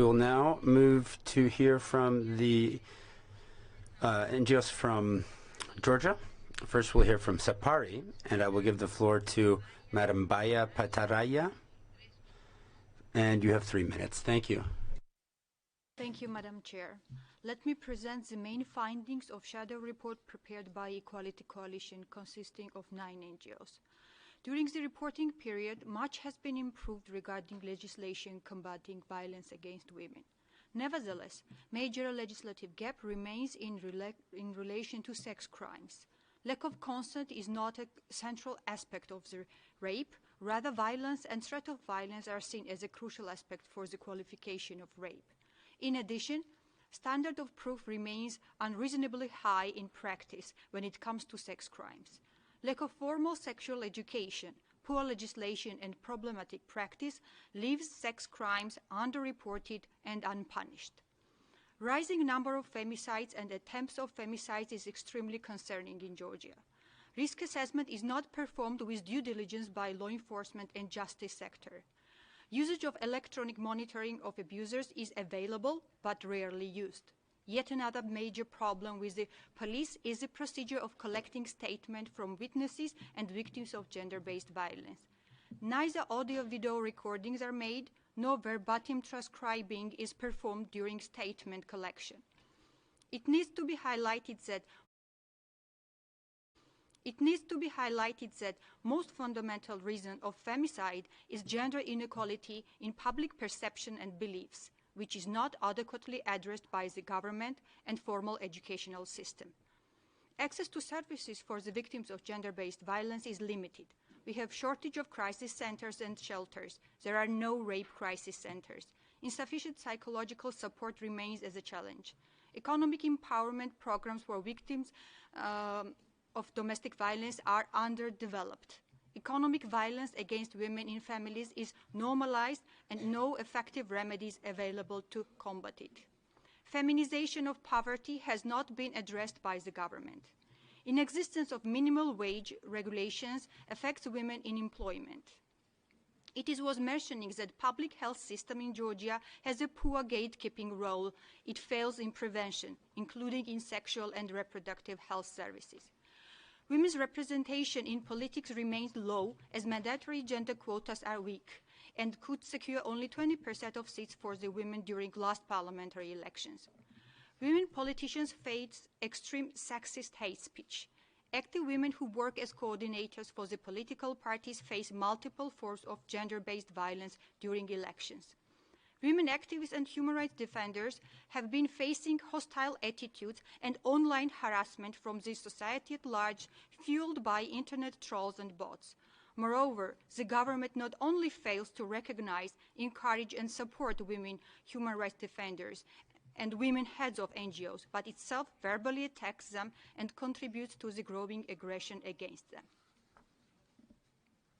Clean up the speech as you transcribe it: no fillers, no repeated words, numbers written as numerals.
We will now move to hear from the NGOs from Georgia. First, we'll hear from Safari, and I will give the floor to Madam Baia Pataria. And you have 3 minutes. Thank you. Thank you, Madam Chair. Let me present the main findings of Shadow Report prepared by Equality Coalition, consisting of 9 NGOs. During the reporting period, much has been improved regarding legislation combating violence against women. Nevertheless, major legislative gap remains in relation to sex crimes. Lack of consent is not a central aspect of the rape. Rather, violence and threat of violence are seen as a crucial aspect for the qualification of rape. In addition, standard of proof remains unreasonably high in practice when it comes to sex crimes. Lack of formal sexual education, poor legislation and problematic practice leaves sex crimes underreported and unpunished. Rising number of femicides and attempts of femicides is extremely concerning in Georgia. Risk assessment is not performed with due diligence by law enforcement and justice sector. Usage of electronic monitoring of abusers is available but rarely used. Yet another major problem with the police is the procedure of collecting statements from witnesses and victims of gender-based violence. Neither audio-video recordings are made, nor verbatim transcribing is performed during statement collection. It needs to be highlighted that most fundamental reason of femicide is gender inequality in public perception and beliefs, which is not adequately addressed by the government and formal educational system. Access to services for the victims of gender-based violence is limited. We have shortage of crisis centers and shelters. There are no rape crisis centers. Insufficient psychological support remains as a challenge. Economic empowerment programs for victims of domestic violence are underdeveloped. Economic violence against women in families is normalized and no effective remedies available to combat it. Feminization of poverty has not been addressed by the government. Inexistence of minimal wage regulations affects women in employment. It is worth mentioning that public health system in Georgia has a poor gatekeeping role. It fails in prevention, including in sexual and reproductive health services. Women's representation in politics remains low as mandatory gender quotas are weak and could secure only 20% of seats for the women during last parliamentary elections. Women politicians face extreme sexist hate speech. Active women who work as coordinators for the political parties face multiple forms of gender-based violence during elections. Women activists and human rights defenders have been facing hostile attitudes and online harassment from the society at large, fueled by internet trolls and bots. Moreover, the government not only fails to recognize, encourage and support women human rights defenders and women heads of NGOs, but itself verbally attacks them and contributes to the growing aggression against them.